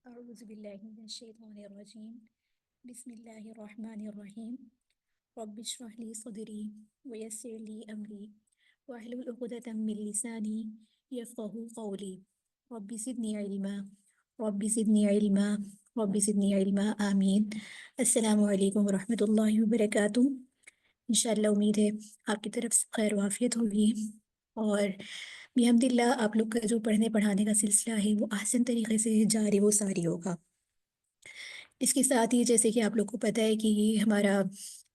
أعوذ بالله من الشيطان الرجيم. بسم الله الرحمن الرحيم. رب اشرح لي صدري ويسر لي أمري واحلل عقدة من لساني يفقه قولي. رب زدني علما. رب زدني علما. رب زدنی علما آمین. السلام علیکم ورحمۃ اللہ وبرکاتہ. انشاءاللہ امید ہے آپ کی طرف سے خیر و عافیت ہوگی اور بحمد اللہ آپ لوگ کا جو پڑھنے پڑھانے کا سلسلہ ہے وہ احسن طریقے سے جاری و ساری ہوگا. اس کے ساتھ ہی جیسے کہ آپ لوگ کو پتہ ہے کہ یہ ہمارا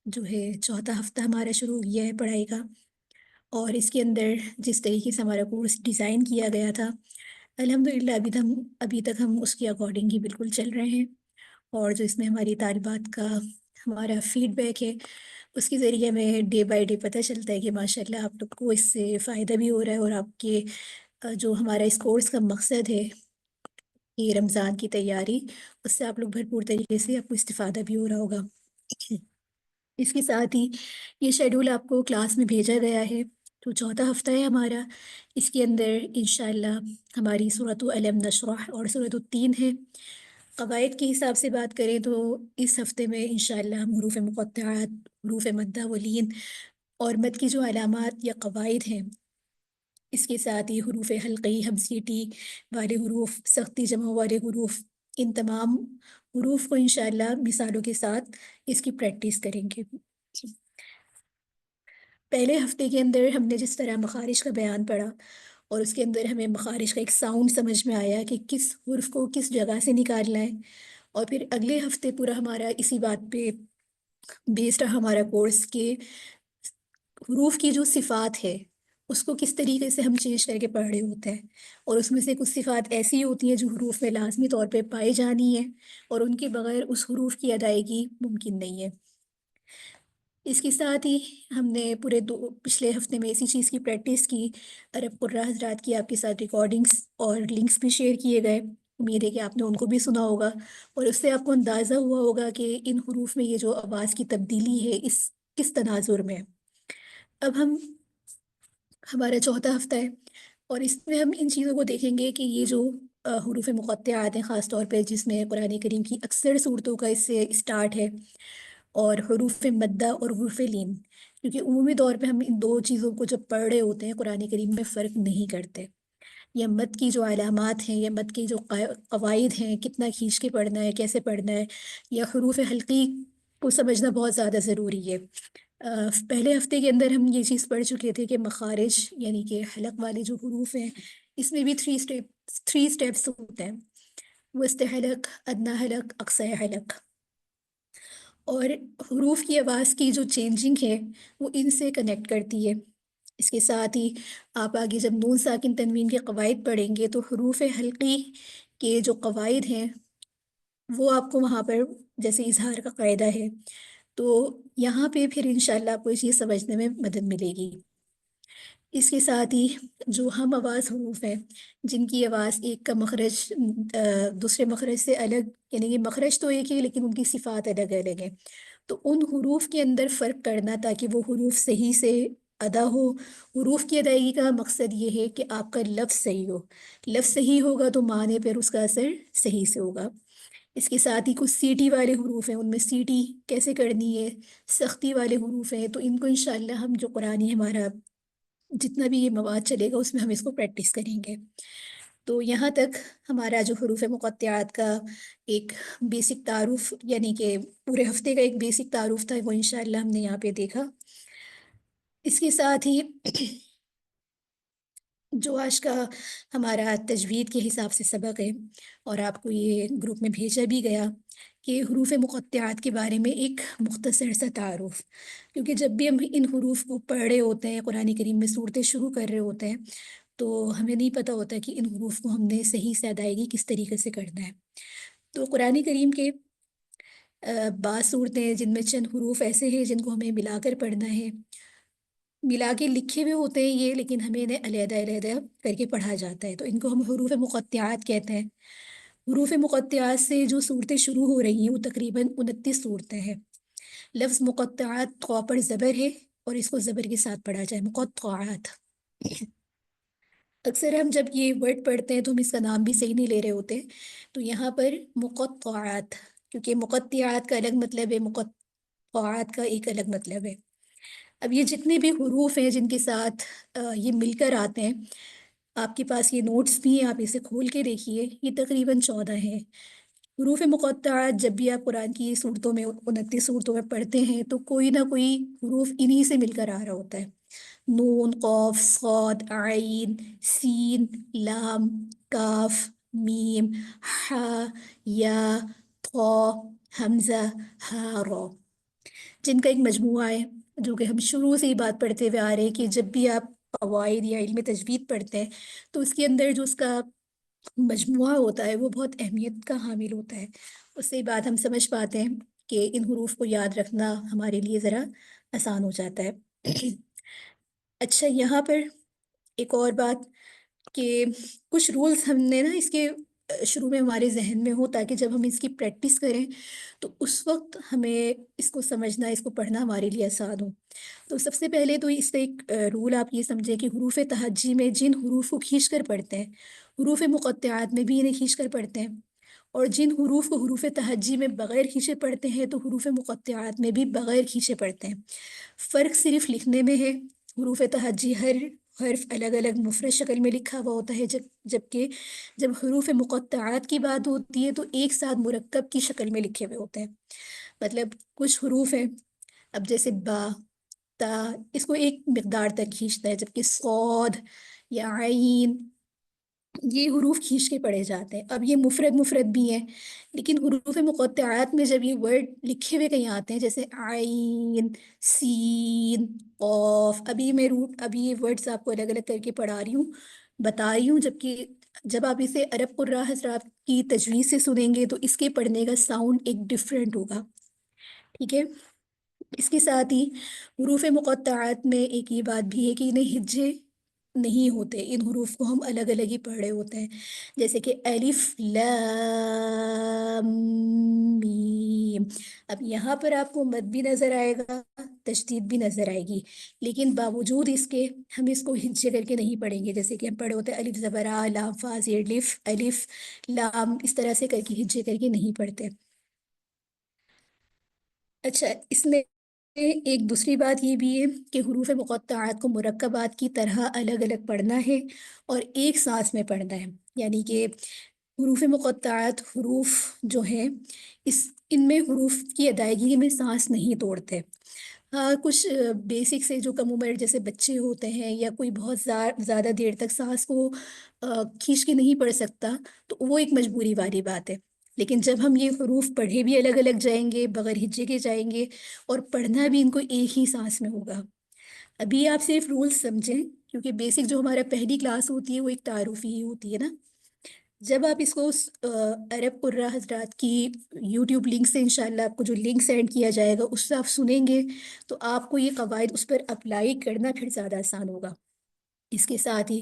جو ہے چوتھا ہفتہ ہمارا شروع ہو گیا ہے پڑھائی کا، اور اس کے اندر جس طریقے سے ہمارا کورس ڈیزائن کیا گیا تھا الحمدللہ ابھی تک ہم اس کے اکارڈنگ ہی بالکل چل رہے ہیں. اور جو اس میں ہماری طالبات کا ہمارا فیڈ بیک ہے اس کے ذریعے ہمیں ڈے بائی ڈے پتہ چلتا ہے کہ ماشاءاللہ آپ لوگ کو اس سے فائدہ بھی ہو رہا ہے، اور آپ کے جو ہمارا اس کورس کا مقصد ہے کہ رمضان کی تیاری، اس سے آپ لوگ بھرپور طریقے سے آپ کو استفادہ بھی ہو رہا ہوگا. اس کے ساتھ ہی یہ شیڈول آپ کو کلاس میں بھیجا گیا ہے، تو چوتھا ہفتہ ہے ہمارا. اس کے اندر انشاءاللہ ہماری سورۃ الم نشرح اور سورۃ التین ہے. قواعد کے حساب سے بات کریں تو اس ہفتے میں انشاءاللہ ہم حروف مقطعات، حروف مدہ و لین اور مد کی جو علامات یا قواعد ہیں، اس کے ساتھ ہی حروف حلقی، ہمزیٹی والے حروف، سختی جمع والے حروف، ان تمام حروف کو انشاءاللہ مثالوں کے ساتھ اس کی پریکٹس کریں گے. پہلے ہفتے کے اندر ہم نے جس طرح مخارج کا بیان پڑھا اور اس کے اندر ہمیں مخارج کا ایک ساؤنڈ سمجھ میں آیا کہ کس حرف کو کس جگہ سے نکالنا ہے، اور پھر اگلے ہفتے پورا ہمارا اسی بات پہ بیسڈ رہا ہمارا کورس کے حروف کی جو صفات ہے اس کو کس طریقے سے ہم چینج کر کے پڑھ رہے ہوتے ہیں، اور اس میں سے کچھ صفات ایسی ہوتی ہیں جو حروف میں لازمی طور پہ پائی جانی ہے اور ان کے بغیر اس حروف کی ادائیگی ممکن نہیں ہے. اس کے ساتھ ہی ہم نے پورے پچھلے ہفتے میں اسی چیز کی پریکٹس کی. عرب قرہ حضرات کی آپ کے ساتھ ریکارڈنگس اور لنکس بھی شیئر کیے گئے، امید ہے کہ آپ نے ان کو بھی سنا ہوگا، اور اس سے آپ کو اندازہ ہوا ہوگا کہ ان حروف میں یہ جو آواز کی تبدیلی ہے اس کس تناظر میں. اب ہمارا چوتھا ہفتہ ہے اور اس میں ہم ان چیزوں کو دیکھیں گے کہ یہ جو حروف مقطعات ہیں، خاص طور پہ جس میں قرآن کریم کی اکثر صورتوں کا اس سے اسٹارٹ ہے، اور حروف مدہ اور حروف لین، کیونکہ عمومی طور پہ ہم ان دو چیزوں کو جب پڑھ رہے ہوتے ہیں قرآن کریم میں فرق نہیں کرتے. یا مد کی جو علامات ہیں یا مد کی جو قواعد ہیں، کتنا کھینچ کے پڑھنا ہے، کیسے پڑھنا ہے، یا حروف حلقی کو سمجھنا بہت زیادہ ضروری ہے. پہلے ہفتے کے اندر ہم یہ چیز پڑھ چکے تھے کہ مخارج یعنی کہ حلق والے جو حروف ہیں اس میں بھی تھری اسٹیپس ہوتے ہیں: وسط حلق، ادنی حلق، اقصی حلق. اور حروف کی آواز کی جو چینجنگ ہے وہ ان سے کنیکٹ کرتی ہے. اس کے ساتھ ہی آپ آگے جب نون ساکن تنوین کے قواعد پڑھیں گے تو حروف حلقی کے جو قواعد ہیں وہ آپ کو وہاں پر جیسے اظہار کا قاعدہ ہے، تو یہاں پہ پھر انشاءاللہ آپ کو یہ چیز سمجھنے میں مدد ملے گی. اس کے ساتھ ہی جو ہم آواز حروف ہیں جن کی آواز ایک کا مخرج دوسرے مخرج سے الگ، یعنی کہ مخرج تو ایک ہی لیکن ان کی صفات الگ الگ ہیں، تو ان حروف کے اندر فرق کرنا تاکہ وہ حروف صحیح سے ادا ہو. حروف کی ادائیگی کا مقصد یہ ہے کہ آپ کا لفظ صحیح ہو، لفظ صحیح ہوگا تو معنی پر اس کا اثر صحیح سے ہوگا. اس کے ساتھ ہی کچھ سیٹی والے حروف ہیں، ان میں سیٹی کیسے کرنی ہے، سختی والے حروف ہیں، تو ان کو انشاءاللہ ہم جو قرآنی ہمارا جتنا بھی یہ مواد چلے گا اس میں ہم اس کو پریکٹس کریں گے. تو یہاں تک ہمارا جو حروف مقطعات کا ایک بیسک تعارف، یعنی کہ پورے ہفتے کا ایک بیسک تعارف تھا، وہ انشاءاللہ ہم نے یہاں پہ دیکھا. اس کے ساتھ ہی جو آج کا ہمارا تجوید کے حساب سے سبق ہے اور آپ کو یہ گروپ میں بھیجا بھی گیا کہ حروف مقطعات کے بارے میں ایک مختصر سا تعارف، کیونکہ جب بھی ہم ان حروف کو پڑھ رہے ہوتے ہیں، قرآن کریم میں صورتیں شروع کر رہے ہوتے ہیں، تو ہمیں نہیں پتہ ہوتا کہ ان حروف کو ہم نے صحیح سے ادائیگی کس طریقے سے کرنا ہے. تو قرآن کریم کے بعض صورتیں جن میں چند حروف ایسے ہیں جن کو ہمیں ملا کر پڑھنا ہے، ملا کے لکھے ہوئے ہوتے ہیں یہ، لیکن ہمیں انہیں علیحدہ علیحدہ کر کے پڑھا جاتا ہے، تو ان کو ہم حروف مقطعات کہتے ہیں. حروف مقطعات سے جو صورتیں شروع ہو رہی ہیں وہ تقریباً 29 صورتیں ہیں. لفظ مقطعات قاف پر زبر ہے اور اس کو زبر کے ساتھ پڑھا جائے مقطعات. اکثر ہم جب یہ ورڈ پڑھتے ہیں تو ہم اس کا نام بھی صحیح نہیں لے رہے ہوتے، تو یہاں پر مقطعات، کیونکہ مقطعات کا الگ مطلب ہے، مقطعات کا ایک الگ مطلب ہے۔ اب یہ جتنے بھی حروف ہیں جن کے ساتھ یہ مل کر آتے ہیں، آپ کے پاس یہ نوٹس بھی ہیں، آپ اسے کھول کے دیکھیے، یہ تقریباً 14 ہیں حروف مقطعات۔ جب بھی آپ قرآن کی صورتوں میں 29 صورتوں میں پڑھتے ہیں تو کوئی نہ کوئی حروف انہی سے مل کر آ رہا ہوتا ہے: نون، قاف، صاد، عین، سین، لام، کاف، میم، ہا، یا، طا، حمزہ، ہا، را، جن کا ایک مجموعہ ہے، جو کہ ہم شروع سے ہی بات پڑھتے ہوئے آ رہے ہیں کہ جب بھی آپ قواعد یا علم تجوید پڑھتے ہیں تو اس کے اندر جو اس کا مجموعہ ہوتا ہے وہ بہت اہمیت کا حامل ہوتا ہے۔ اس سے بات ہم سمجھ پاتے ہیں کہ ان حروف کو یاد رکھنا ہمارے لیے ذرا آسان ہو جاتا ہے۔ اچھا، یہاں پر ایک اور بات کہ کچھ رولز ہم نے نا اس کے شروع میں ہمارے ذہن میں ہو، تاکہ جب ہم اس کی پریکٹس کریں تو اس وقت ہمیں اس کو سمجھنا، اس کو پڑھنا ہمارے لیے آسان ہو۔ تو سب سے پہلے تو اس سے ایک رول آپ یہ سمجھیں کہ حروف تہجی میں جن حروف کو کھینچ کر پڑھتے ہیں، حروف مقطعات میں بھی انہیں کھینچ کر پڑھتے ہیں، اور جن حروف کو حروف تہجی میں بغیر کھینچے پڑھتے ہیں تو حروف مقطعات میں بھی بغیر کھینچے پڑھتے ہیں۔ فرق صرف لکھنے میں ہے۔ حروف تہجی ہر حرف الگ الگ مفرد شکل میں لکھا ہوا ہوتا ہے، جبکہ جب حروف مقطعات کی بات ہوتی ہے تو ایک ساتھ مرکب کی شکل میں لکھے ہوئے ہوتے ہیں۔ مطلب کچھ حروف ہیں، اب جیسے با، تا، اس کو ایک مقدار تک کھینچتا ہے، جبکہ صاد یا عین، یہ حروف کھینچ کے پڑھے جاتے ہیں۔ اب یہ مفرد مفرد بھی ہیں، لیکن حروف مقطعات میں جب یہ ورڈ لکھے ہوئے کہیں آتے ہیں، جیسے عین، سین، قاف، ابھی یہ ورڈز آپ کو الگ الگ کر کے پڑھا رہی ہوں، بتا رہی ہوں، جبکہ جب آپ اسے عرب قراء حضرات کی تجویز سے سنیں گے تو اس کے پڑھنے کا ساؤنڈ ایک ڈفرینٹ ہوگا، ٹھیک ہے؟ اس کے ساتھ ہی حروف مقطعات میں ایک یہ بات بھی ہے کہ انہیں ہجے نہیں ہوتے، ان حروف کو ہم الگ الگ ہی پڑھ رہے ہوتے ہیں، جیسے کہ الف، لام، میم۔ اب یہاں پر آپ کو مد بھی نظر آئے گا، تشدید بھی نظر آئے گی، لیکن باوجود اس کے ہم اس کو ہجے کر کے نہیں پڑھیں گے، جیسے کہ ہم پڑھے ہوتے ہیں الف زبر آ، لام فا زیر لف، الف لام، اس طرح سے کر کے ہجے کر کے نہیں پڑھتے۔ اچھا، اس میں ایک دوسری بات یہ بھی ہے کہ حروف مقطعات کو مرکبات کی طرح الگ الگ پڑھنا ہے اور ایک سانس میں پڑھنا ہے، یعنی کہ حروف مقطعات حروف جو ہیں، ان میں حروف کی ادائیگی میں سانس نہیں توڑتے۔ ہاں، کچھ بیسک سے جو کم عمر جیسے بچے ہوتے ہیں یا کوئی بہت زیادہ دیر تک سانس کو کھینچ کے نہیں پڑھ سکتا، تو وہ ایک مجبوری والی بات ہے، لیکن جب ہم یہ حروف پڑھے بھی الگ الگ جائیں گے، بغیر ہجے کے جائیں گے، اور پڑھنا بھی ان کو ایک ہی سانس میں ہوگا۔ ابھی آپ صرف رولز سمجھیں، کیونکہ بیسک جو ہمارا پہلی کلاس ہوتی ہے وہ ایک تعارفی ہی ہوتی ہے نا۔ جب آپ اس کو عرب قراء حضرات کی یوٹیوب لنک سے، انشاءاللہ آپ کو جو لنک سینڈ کیا جائے گا اس سے آپ سنیں گے تو آپ کو یہ قواعد اس پر اپلائی کرنا پھر زیادہ آسان ہوگا۔ اس کے ساتھ ہی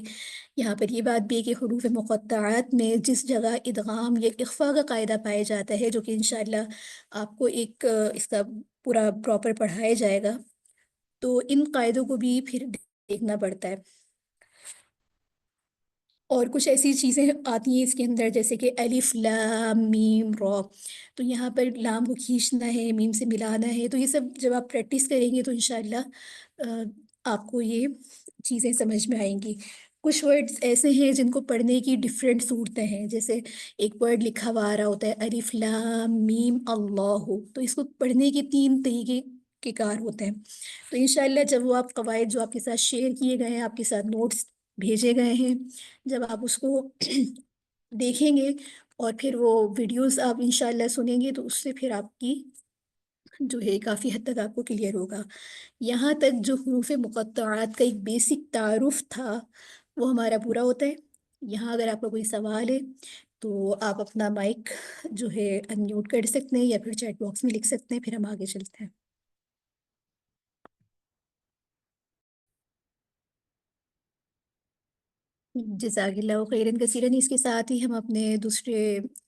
یہاں پر یہ بات بھی ہے کہ حروف مقطعات میں جس جگہ ادغام یا اخفا کا قاعدہ پایا جاتا ہے، جو کہ انشاءاللہ آپ کو ایک اس کا پورا پراپر پڑھایا جائے گا، تو ان قاعدوں کو بھی پھر دیکھنا پڑتا ہے۔ اور کچھ ایسی چیزیں آتی ہیں اس کے اندر، جیسے کہ الف، لام، میم، را، تو یہاں پر لام کو کھینچنا ہے، میم سے ملانا ہے، تو یہ سب جب آپ پریکٹس کریں گے تو انشاءاللہ آپ کو یہ چیزیں سمجھ میں آئیں گی۔ کچھ ورڈز ایسے ہیں جن کو پڑھنے کی ڈفرینٹ صورتیں ہیں، جیسے ایک ورڈ لکھا ہوا آ رہا ہوتا ہے الف، لام، میم، اللہ، تو اس کو پڑھنے کے 3 طریقے کے کار ہوتے ہیں۔ تو انشاءاللہ جب وہ آپ قواعد جو آپ کے ساتھ شیئر کیے گئے ہیں، آپ کے ساتھ نوٹس بھیجے گئے ہیں، جب آپ اس کو دیکھیں گے اور پھر وہ ویڈیوز آپ انشاءاللہ سنیں گے تو اس سے پھر آپ کی جو ہے کافی حد تک آپ کو کلیئر ہوگا۔ یہاں تک جو حروف مقطعات کا ایک بیسک تعارف تھا وہ ہمارا پورا ہوتا ہے۔ یہاں اگر آپ کا کوئی سوال ہے تو آپ اپنا مائک جو ہے انمیوٹ کر سکتے ہیں یا پھر چیٹ باکس میں لکھ سکتے ہیں، پھر ہم آگے چلتے ہیں۔ جزاک اللہ خیراً کثیراً۔ اس کے ساتھ ہی ہم اپنے دوسرے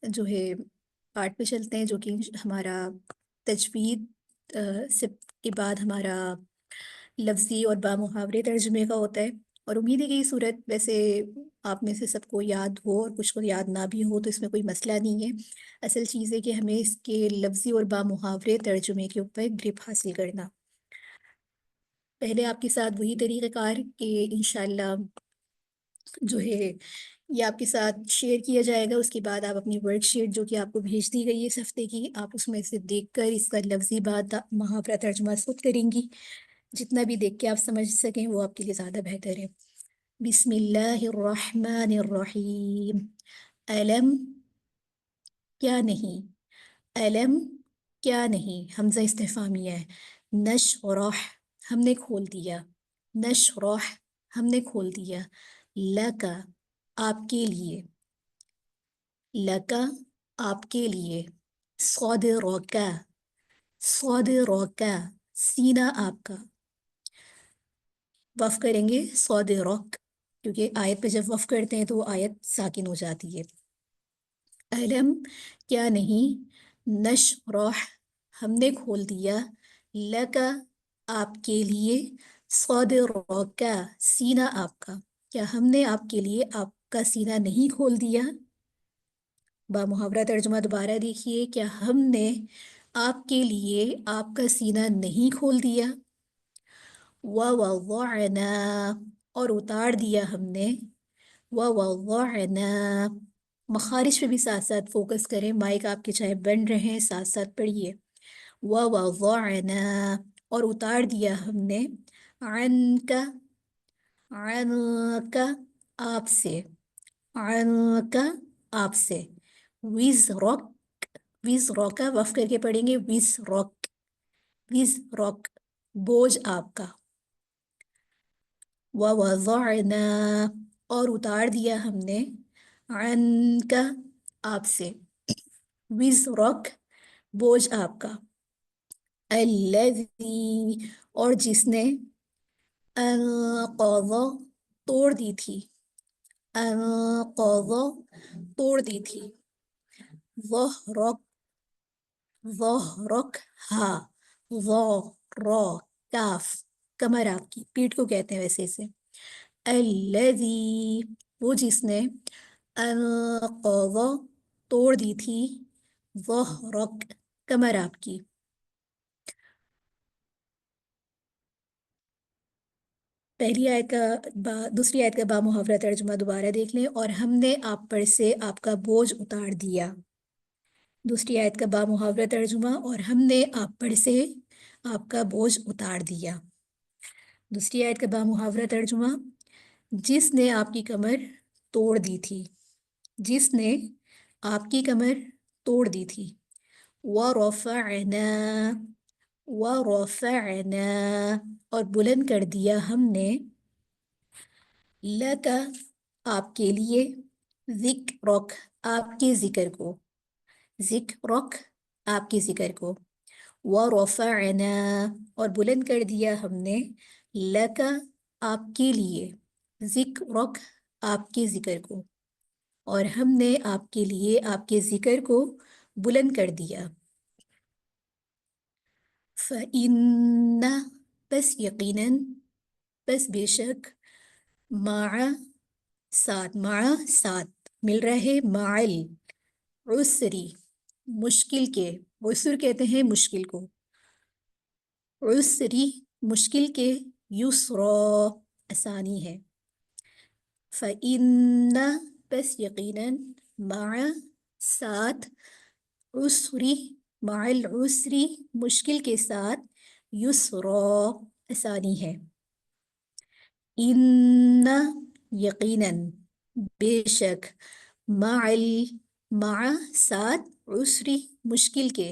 جو ہے پارٹ پہ چلتے ہیں، جو کہ ہمارا تجوید سے کے بعد ہمارا لفظی اور بامحاورے ترجمے کا ہوتا ہے۔ اور امید ہے کہ یہ صورت ویسے آپ میں سے سب کو یاد ہو، اور کچھ کو یاد نہ بھی ہو تو اس میں کوئی مسئلہ نہیں ہے۔ اصل چیز ہے کہ ہمیں اس کے لفظی اور بامحاورے ترجمے کے اوپر گرپ حاصل کرنا۔ پہلے آپ کے ساتھ وہی طریقہ کار کہ انشاءاللہ جو ہے یہ آپ کے ساتھ شیئر کیا جائے گا، اس کے بعد آپ اپنی ورک شیٹ جو کہ آپ کو بھیج دی گئی ہے اس ہفتے کی، آپ اس میں سے دیکھ کر اس کا لفظی بات محاورہ ترجمہ خود کریں گی۔ جتنا بھی دیکھ کے آپ سمجھ سکیں وہ آپ کے لیے زیادہ بہتر ہے۔ بسم اللہ الرحمن الرحیم۔ علم کیا نہیں، علم کیا نہیں، حمزہ استفہامیہ ہے۔ نشرح ہم نے کھول دیا، نشرح ہم نے کھول دیا، لکا آپ کے لیے، لکا آپ کے لیے، صدرکا صدرکا سینہ آپ کا، وقف کریں گے صدرک، کیونکہ آیت پہ جب وقف کرتے ہیں تو وہ آیت ساکن ہو جاتی ہے۔ علم کیا نہیں، نشرح ہم نے کھول دیا، لکا آپ کے لیے، صدرکا سینہ آپ کا، کیا ہم نے آپ کے لیے آپ کا سینہ نہیں کھول دیا؟ بامحاورہ ترجمہ دوبارہ دیکھیے، کیا ہم نے آپ کے لیے آپ کا سینہ نہیں کھول دیا؟ وَوَضَعْنَا اور اتار دیا ہم نے، وَوَضَعْنَا مخارج پہ بھی ساتھ ساتھ فوکس کریں، مائک آپ کے چاہے بن رہے ہیں ساتھ ساتھ پڑھیے، وَوَضَعْنَا اور اتار دیا ہم نے، عَنْكَ عَنْكَ آپ سے، عَنْكَ آپ سے، وِزْرَكَ وِزْرَكَ وقف کر کے پڑھیں گے، وِزْرَكَ وِزْرَكَ بوجھ آپ کا، وَوَضَعْنَا اور اتار دیا ہم نے، عَنْكَ آپ سے، وِزْرَكَ بوجھ آپ کا، الَّذِي اور جس نے، انقض توڑ دی تھی، انقض توڑ دی تھی، ظہرک ظہرک ہا، ظہر کاف کمر آپ کی، پیٹھ کو کہتے ہیں ویسے اسے، الذی وہ جس نے، انقض توڑ دی تھی، ظہرک کمر آپ کی۔ پہلی آیت کا دوسری آیت کا بامحاورہ ترجمہ دوبارہ دیکھ لیں، اور ہم نے آپ پر سے آپ کا بوجھ اتار دیا۔ دوسری آیت کا بامحاورہ ترجمہ، اور ہم نے آپ پر سے آپ کا بوجھ اتار دیا۔ دوسری آیت کا بامحاورہ ترجمہ، جس نے آپ کی کمر توڑ دی تھی، جس نے آپ کی کمر توڑ دی تھی، وَرَفَعْنَا وَرَفَعْنَا اور بلند کر دیا ہم نے، لَکَ آپ کے لیے، ذِکْرَک آپ کے ذکر کو، ذِکْرَک آپ کے ذکر کو، وَرَفَعْنَا اور بلند کر دیا ہم نے، لَکَ آپ کے لیے، ذِکْرَک آپ کے ذکر کو، اور ہم نے آپ کے لیے آپ کے ذکر کو بلند کر دیا۔ فَإِنَّ پس یقیناً، پس بے شک، مع ساتھ، مع ساتھ مل رہے، مع العسری مشکل کے، عسر کہتے ہیں مشکل کو، عسری مشکل کے، یسرا آسانی ہے۔ فَإِنَّ پس یقیناً، مع ساتھ، عسری مع العسری مشکل کے ساتھ، یسرا آسانی ہے۔ ان یقیناً بے شک، مع ساتھ، عسری مشکل کے،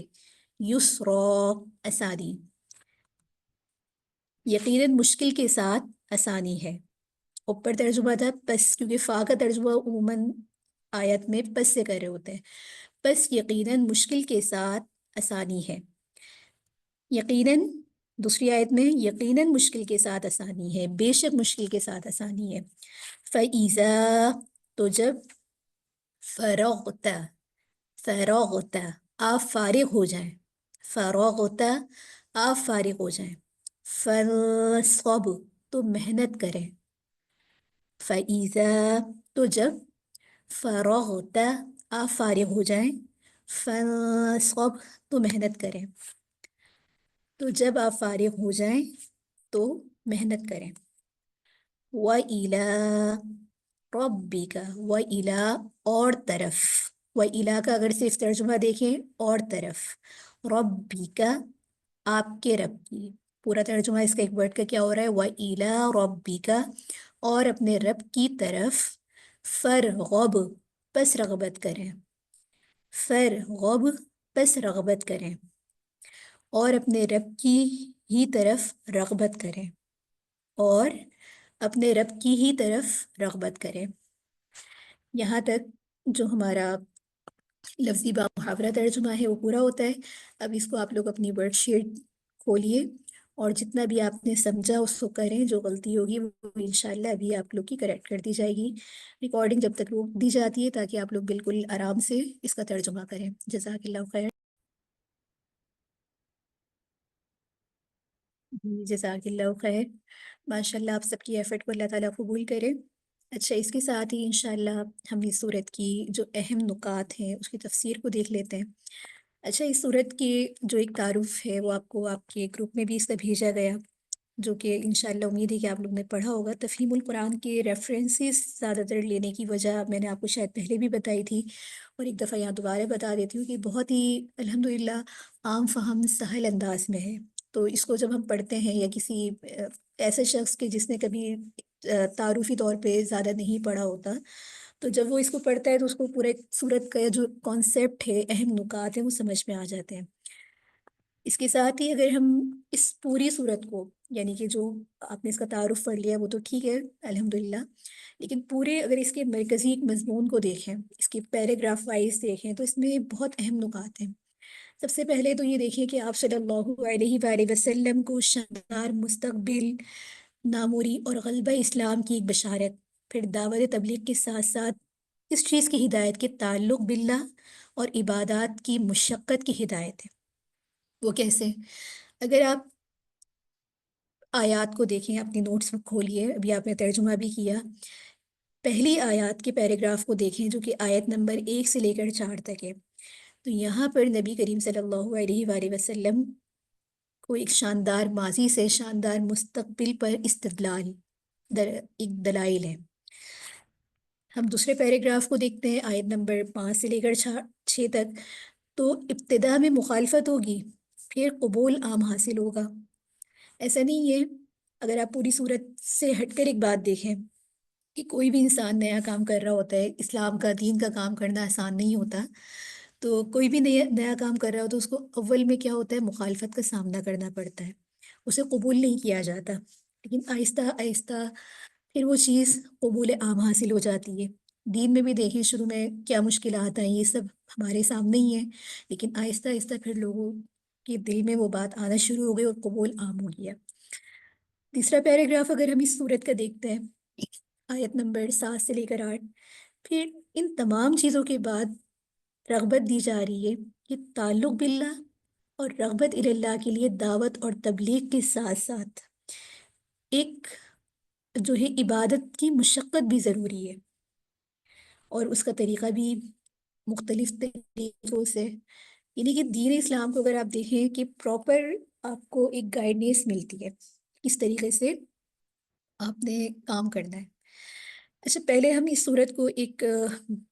یسرا آسانی، یقیناً مشکل کے ساتھ آسانی ہے۔ اوپر ترجمہ تھا پس، کیونکہ فا کا ترجمہ عموماً آیت میں پس سے کر رہے ہوتے ہیں، پس یقیناً مشکل کے ساتھ آسانی ہے۔ یقیناً دوسری آیت میں یقیناً مشکل کے ساتھ آسانی ہے، بے شک مشکل کے ساتھ آسانی ہے۔ فَإِذَا تو جب، فَرَغْتَ فَرَغْتَ آپ فارغ ہو جائیں، فَرَغْتَ آپ فارغ ہو جائیں، فَانصَبْ تو محنت کریں، فَإِذَا تو جب، فرغت آپ فارغ ہو جائیں، فانصب تو محنت کریں، تو جب آپ فارغ ہو جائیں تو محنت کریں۔ وَإِلَىٰ رَبِّكَ وَإِلَىٰ اور طرف، وَإِلَىٰ کا اگر صرف ترجمہ دیکھیں اور طرف، رَبِّكَ آپ کے رب کی، پورا ترجمہ اس کا ایک ورڈ کا کیا ہو رہا ہے، وَإِلَىٰ رَبِّكَ اور اپنے رب کی طرف، فرغب پس رغبت کریں، فرغب پس رغبت کریں، اور اپنے رب کی ہی طرف رغبت کریں، اور اپنے رب کی ہی طرف رغبت کریں۔ یہاں تک جو ہمارا لفظی با محاورہ ترجمہ ہے وہ پورا ہوتا ہے۔ اب اس کو آپ لوگ اپنی ورڈ شیٹ کھولیے اور جتنا بھی آپ نے سمجھا اس کو کریں، جو غلطی ہوگی وہ انشاءاللہ ابھی آپ لوگ کی کریکٹ کر دی جائے گی۔ ریکارڈنگ جب تک روک دی جاتی ہے تاکہ آپ لوگ بالکل آرام سے اس کا ترجمہ کریں۔ جزاک اللہ خیر۔ جزاک اللہ خیر، ماشاءاللہ آپ سب کی ایفرٹ کو اللہ تعالیٰ قبول کرے۔ اچھا، اس کے ساتھ ہی انشاءاللہ ہم اس صورت کی جو اہم نکات ہیں اس کی تفسیر کو دیکھ لیتے ہیں۔ اچھا، اس صورت کی جو ایک تعارف ہے وہ آپ کو آپ کے گروپ میں بھی اس کا بھیجا گیا، جو کہ انشاءاللہ امید ہے کہ آپ لوگ نے پڑھا ہوگا۔ تفہیم القرآن کے ریفرنسز زیادہ تر لینے کی وجہ میں نے آپ کو شاید پہلے بھی بتائی تھی، اور ایک دفعہ یہاں دوبارہ بتا دیتی ہوں کہ بہت ہی الحمدللہ عام فہم سہل انداز میں ہے۔ تو اس کو جب ہم پڑھتے ہیں یا کسی ایسے شخص کے جس نے کبھی تعارفی طور پہ زیادہ نہیں پڑھا ہوتا، تو جب وہ اس کو پڑھتا ہے تو اس کو پورے صورت کا جو کانسیپٹ ہے، اہم نکات ہیں، وہ سمجھ میں آ جاتے ہیں۔ اس کے ساتھ ہی اگر ہم اس پوری صورت کو، یعنی کہ جو آپ نے اس کا تعارف پڑھ لیا وہ تو ٹھیک ہے الحمدللہ، لیکن پورے اگر اس کے مرکزی مضمون کو دیکھیں، اس کے پیراگراف وائز دیکھیں، تو اس میں بہت اہم نکات ہیں۔ سب سے پہلے تو یہ دیکھیں کہ آپ صلی اللہ علیہ وآلہ وسلم کو شاندار مستقبل، ناموری اور غلبہ اسلام کی ایک بشارت، پھر دعوت تبلیغ کے ساتھ ساتھ اس چیز کی ہدایت کے تعلق باللہ اور عبادات کی مشقت کی ہدایت ہے۔ وہ کیسے؟ اگر آپ آیات کو دیکھیں، اپنی نوٹس میں کھولیے، ابھی آپ نے ترجمہ بھی کیا، پہلی آیات کے پیراگراف کو دیکھیں جو کہ آیت نمبر 1 سے لے کر 4 تک ہے، تو یہاں پر نبی کریم صلی اللہ علیہ وآلہ وسلم کو ایک شاندار ماضی سے شاندار مستقبل پر استدلال، ایک دلائل ہے۔ ہم دوسرے پیراگراف کو دیکھتے ہیں، آیت نمبر 5 سے لے کر 6 تک، تو ابتدا میں مخالفت ہوگی، پھر قبول عام حاصل ہوگا۔ ایسا نہیں ہے، اگر آپ پوری صورت سے ہٹ کر ایک بات دیکھیں کہ کوئی بھی انسان نیا کام کر رہا ہوتا ہے، اسلام کا، دین کا کام کرنا آسان نہیں ہوتا، تو کوئی بھی نیا کام کر رہا ہو تو اس کو اول میں کیا ہوتا ہے، مخالفت کا سامنا کرنا پڑتا ہے، اسے قبول نہیں کیا جاتا، لیکن آہستہ آہستہ پھر وہ چیز قبول عام حاصل ہو جاتی ہے۔ دین میں بھی دیکھیں شروع میں کیا مشکلات آئیں، یہ سب ہمارے سامنے ہی ہیں، لیکن آہستہ آہستہ پھر لوگوں کے دل میں وہ بات آنا شروع ہو گئی اور قبول عام ہو گیا۔ تیسرا پیراگراف اگر ہم اس صورت کا دیکھتے ہیں، آیت نمبر 7 سے لے کر 8، پھر ان تمام چیزوں کے بعد رغبت دی جا رہی ہے کہ تعلق باللہ اور رغبت اللہ کے لیے دعوت اور تبلیغ کے ساتھ ساتھ ایک جو ہے عبادت کی مشقت بھی ضروری ہے، اور اس کا طریقہ بھی مختلف طریقوں سے، یعنی کہ دین اسلام کو اگر آپ دیکھیں کہ پراپر آپ کو ایک گائیڈنس ملتی ہے کس طریقے سے آپ نے کام کرنا ہے۔ اچھا، پہلے ہم اس صورت کو ایک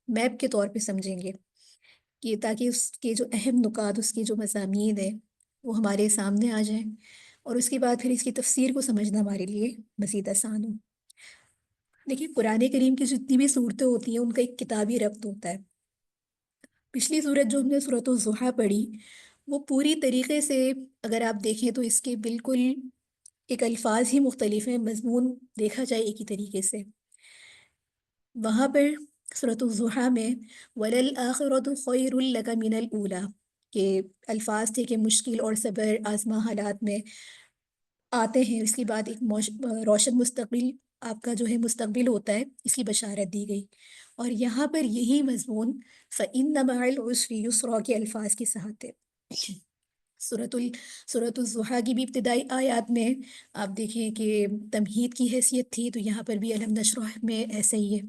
میپ کے طور پہ سمجھیں گے، کہ تاکہ اس کے جو اہم نکات، اس کی جو مضامین ہے وہ ہمارے سامنے آ جائیں، اور اس کے بعد پھر اس کی تفسیر کو سمجھنا ہمارے لیے مزید آسان ہو۔ دیکھیے، قرآن کریم کی جتنی بھی صورتیں ہوتی ہیں ان کا ایک کتابی ربط ہوتا ہے۔ پچھلی صورت جو ہم نے صورت الضحیٰ پڑھی، وہ پوری طریقے سے اگر آپ دیکھیں تو اس کے بالکل ایک الفاظ ہی مختلف ہیں، مضمون دیکھا جائے ایک ہی طریقے سے۔ وہاں پر سورۃ الضحیٰ میں وَلَلْآخِرَةُ خَيْرٌ لَكَ مِنَ الْأُولَىٰ کے الفاظ تھے کہ مشکل اور صبر آزما حالات میں آتے ہیں، اس کے بعد ایک روشن مستقبل آپ کا جو ہے مستقبل ہوتا ہے، اس کی بشارت دی گئی، اور یہاں پر یہی مضمون فَإِنَّ مَعَ الْعُسْرِ يُسْرًا کے الفاظ کے ساتھ ہے۔ سورۃ الضحیٰ کی بھی ابتدائی آیات میں آپ دیکھیں کہ تمہید کی حیثیت تھی، تو یہاں پر بھی علم نشرح میں ایسا ہی ہے۔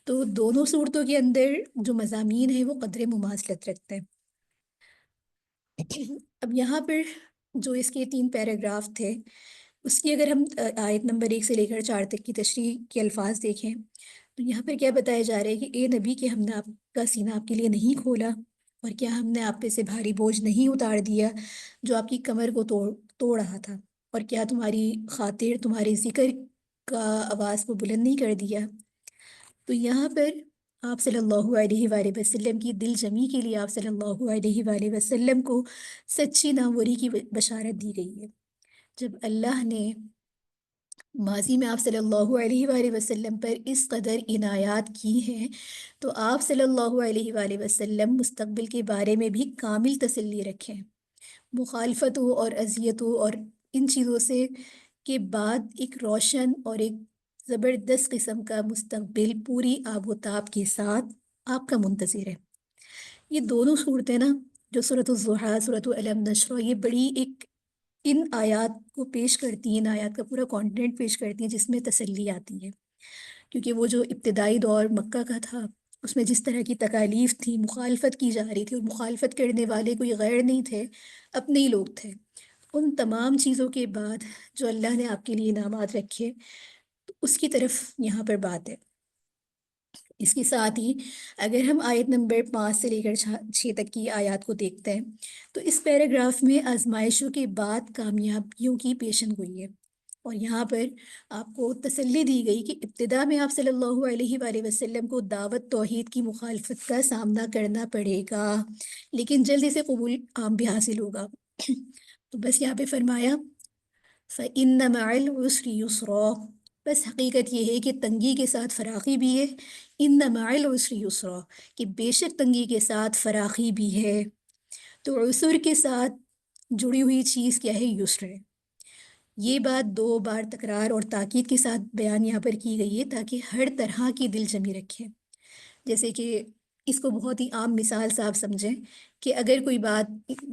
تو دونوں صورتوں کے اندر جو مضامین ہیں وہ قدر مماثلت رکھتے ہیں۔ اب یہاں پر جو اس کے 3 پیراگراف تھے، اس کی اگر ہم آیت نمبر 1 سے لے کر 4 تک کی تشریح کے الفاظ دیکھیں تو یہاں پر کیا بتایا جا رہا ہے کہ اے نبی، کہ ہم نے آپ کا سینہ آپ کے لیے نہیں کھولا، اور کیا ہم نے آپ پہ سے بھاری بوجھ نہیں اتار دیا جو آپ کی کمر کو توڑ رہا تھا، اور کیا تمہاری خاطر تمہارے ذکر کا آواز کو بلند نہیں کر دیا۔ تو یہاں پر آپ صلی اللہ علیہ وآلہ وسلم کی دل جمی کے لیے آپ صلی اللہ علیہ وآلہ وسلم کو سچی ناموری کی بشارت دی گئی ہے۔ جب اللہ نے ماضی میں آپ صلی اللہ علیہ وآلہ وسلم پر اس قدر عنایات کی ہیں، تو آپ صلی اللہ علیہ وآلہ وسلم مستقبل کے بارے میں بھی کامل تسلی رکھیں۔ مخالفتوں اور اذیتوں اور ان چیزوں سے کے بعد ایک روشن اور ایک زبردست قسم کا مستقبل پوری آب و تاب کے ساتھ آپ کا منتظر ہے۔ یہ دونوں صورتیں نا، جو سورۃ الضحیٰ، سورۃ علم نشرہ، یہ بڑی ایک ان آیات کو پیش کرتی ہیں، ان آیات کا پورا کانٹینٹ پیش کرتی ہیں جس میں تسلی آتی ہے، کیونکہ وہ جو ابتدائی دور مکہ کا تھا اس میں جس طرح کی تکالیف تھی، مخالفت کی جا رہی تھی، اور مخالفت کرنے والے کوئی غیر نہیں تھے، اپنے ہی لوگ تھے، ان تمام چیزوں کے بعد جو اللہ نے آپ کے لیے انعامات رکھے، تو اس کی طرف یہاں پر بات ہے۔ اس کے ساتھ ہی اگر ہم آیت نمبر 5 سے لے کر 6 تک کی آیات کو دیکھتے ہیں تو اس پیراگراف میں آزمائشوں کے بعد کامیابیوں کی پیشن گوئی ہے، اور یہاں پر آپ کو تسلی دی گئی کہ ابتدا میں آپ صلی اللہ علیہ وآلہ وسلم کو دعوت توحید کی مخالفت کا سامنا کرنا پڑے گا، لیکن جلدی سے قبول عام بھی حاصل ہوگا۔ تو بس یہاں پہ فرمایا فَإِنَّ مَعَ الْعُسْرِ يُسْرًا، بس حقیقت یہ ہے کہ تنگی کے ساتھ فراخی بھی ہے۔ إِنَّ مَعَ الْعُسْرِ يُسْرًا، کہ بے شک تنگی کے ساتھ فراخی بھی ہے۔ تو عسر کے ساتھ جڑی ہوئی چیز کیا ہے؟ یسر ہے۔ یہ بات 2 بار تکرار اور تاکید کے ساتھ بیان یہاں پر کی گئی ہے تاکہ ہر طرح کی دل جمی رکھیں۔ جیسے کہ اس کو بہت ہی عام مثال سے آپ سمجھیں کہ اگر کوئی بات،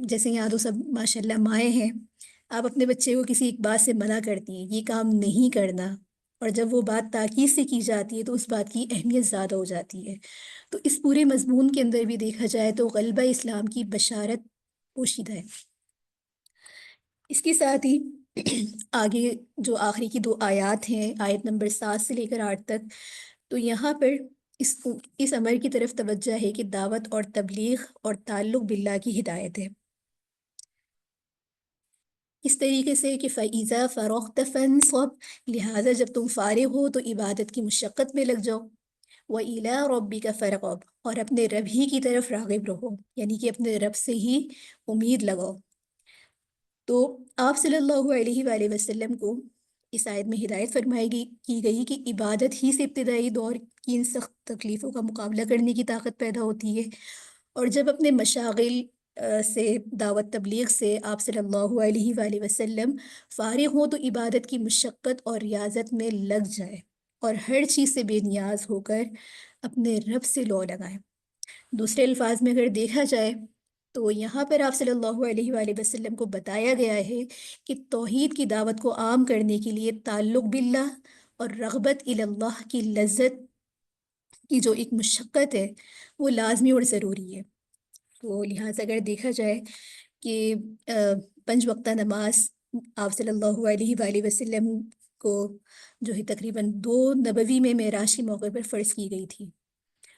جیسے یہاں تو سب ماشاءاللہ مائیں ہیں، آپ اپنے بچے کو کسی ایک بات سے منع کرتی ہیں، یہ کام نہیں کرنا، اور جب وہ بات تاکید سے کی جاتی ہے تو اس بات کی اہمیت زیادہ ہو جاتی ہے۔ تو اس پورے مضمون کے اندر بھی دیکھا جائے تو غلبہ اسلام کی بشارت پوشیدہ ہے۔ اس کے ساتھ ہی آگے جو آخری کی 2 آیات ہیں، آیت نمبر 7 سے لے کر 8 تک، تو یہاں پر اس امر کی طرف توجہ ہے کہ دعوت اور تبلیغ اور تعلق باللہ کی ہدایت ہے، اس طریقے سے کہ فَإِذَا فَرَغْتَ فَانصَبْ، لہٰذا جب تم فارغ ہو تو عبادت کی مشقت میں لگ جاؤ، وَإِلَىٰ رَبِّكَ فَارْغَب، اور اپنے رب ہی کی طرف راغب رہو، یعنی کہ اپنے رب سے ہی امید لگاؤ۔ تو آپ صلی اللہ علیہ وآلہ وسلم کو اس آیت میں ہدایت کی گئی کہ عبادت ہی سے ابتدائی دور کی ان سخت تکلیفوں کا مقابلہ کرنے کی طاقت پیدا ہوتی ہے، اور جب اپنے مشاغل سے، دعوت تبلیغ سے آپ صلی اللہ علیہ وآلہ وسلم فارغ ہوں تو عبادت کی مشقت اور ریاضت میں لگ جائے، اور ہر چیز سے بے نیاز ہو کر اپنے رب سے لو لگائیں۔ دوسرے الفاظ میں اگر دیکھا جائے تو یہاں پر آپ صلی اللہ علیہ وآلہ وسلم کو بتایا گیا ہے کہ توحید کی دعوت کو عام کرنے کے لیے تعلق باللہ اور رغبت اللہ کی لذت کی جو ایک مشقت ہے وہ لازمی اور ضروری ہے۔ تو لہٰذا اگر دیکھا جائے کہ 5 وقتہ نماز آپ صلی اللہ علیہ وآلہ وسلم کو جو ہے تقریباً 2 نبوی میں معراج کے موقع پر فرض کی گئی تھی،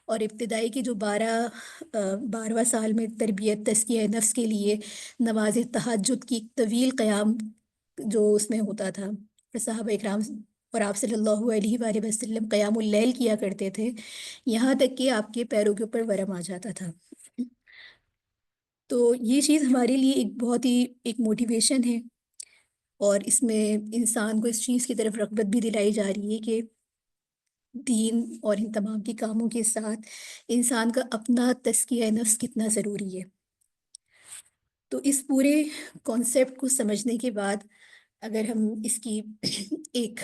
اور ابتدائی کے جو 12واں سال میں تربیت تزکیہ نفس کے لیے نماز تہجد کی طویل قیام جو اس میں ہوتا تھا، اور صحابہ اکرام اور آپ صلی اللہ علیہ وآلہ وسلم قیام اللیل کیا کرتے تھے، یہاں تک کہ آپ کے پیروں کے اوپر ورم آ جاتا تھا۔ تو یہ چیز ہمارے لیے ایک بہت ہی ایک موٹیویشن ہے، اور اس میں انسان کو اس چیز کی طرف رغبت بھی دلائی جا رہی ہے کہ دین اور ان تمام کے کاموں کے ساتھ انسان کا اپنا تزکیہ نفس کتنا ضروری ہے۔ تو اس پورے کانسیپٹ کو سمجھنے کے بعد اگر ہم اس کی ایک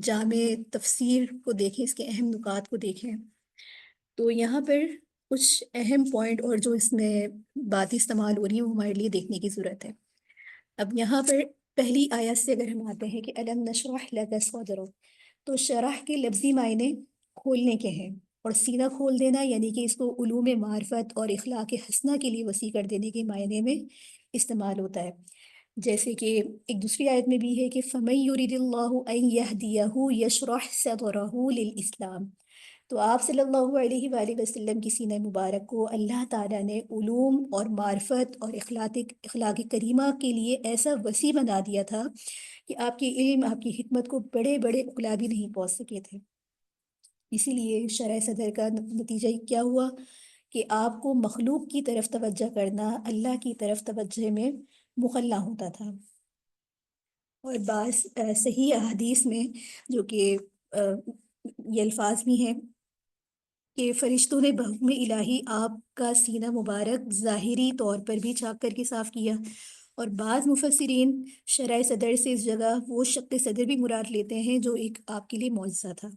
جامع تفسیر کو دیکھیں، اس کے اہم نکات کو دیکھیں، تو یہاں پر کچھ اہم پوائنٹ اور جو اس میں باتیں استعمال ہو رہی ہیں وہ ہمارے لیے دیکھنے کی ضرورت ہے۔ اب یہاں پر پہلی آیت سے اگر ہم آتے ہیں کہ الم نشرح لک صدرک، تو شرح کے لفظی معنی کھولنے کے ہیں، اور سینہ کھول دینا یعنی کہ اس کو علوم معرفت اور اخلاق حسنہ کے لیے وسیع کر دینے کے معنی میں استعمال ہوتا ہے۔ جیسے کہ ایک دوسری آیت میں بھی ہے کہ فَمَن يُرِدِ اللَّهُ أَن يَهْدِيَهُ يَشْرَحْ صَدْرَهُ لِلْإِسْلَامِ، تو آپ صلی اللہ علیہ وآلہ وسلم کی سینہ مبارک کو اللہ تعالیٰ نے علوم اور معرفت اور اخلاق کریمہ کے لیے ایسا وسیع بنا دیا تھا کہ آپ کی علم، آپ کی حکمت کو بڑے بڑے عقلا بھی نہیں پہنچ سکے تھے۔ اسی لیے شرح صدر کا نتیجہ کیا ہوا کہ آپ کو مخلوق کی طرف توجہ کرنا اللہ کی طرف توجہ میں مخلا ہوتا تھا۔ اور بعض صحیح احادیث میں جو کہ یہ الفاظ بھی ہیں کہ فرشتوں نے بحکم الہی آپ کا سینہ مبارک ظاہری طور پر بھی چاک کر کے صاف کیا، اور بعض مفسرین شرح صدر سے اس جگہ وہ شق صدر بھی مراد لیتے ہیں جو ایک آپ کے لیے معجزہ تھا۔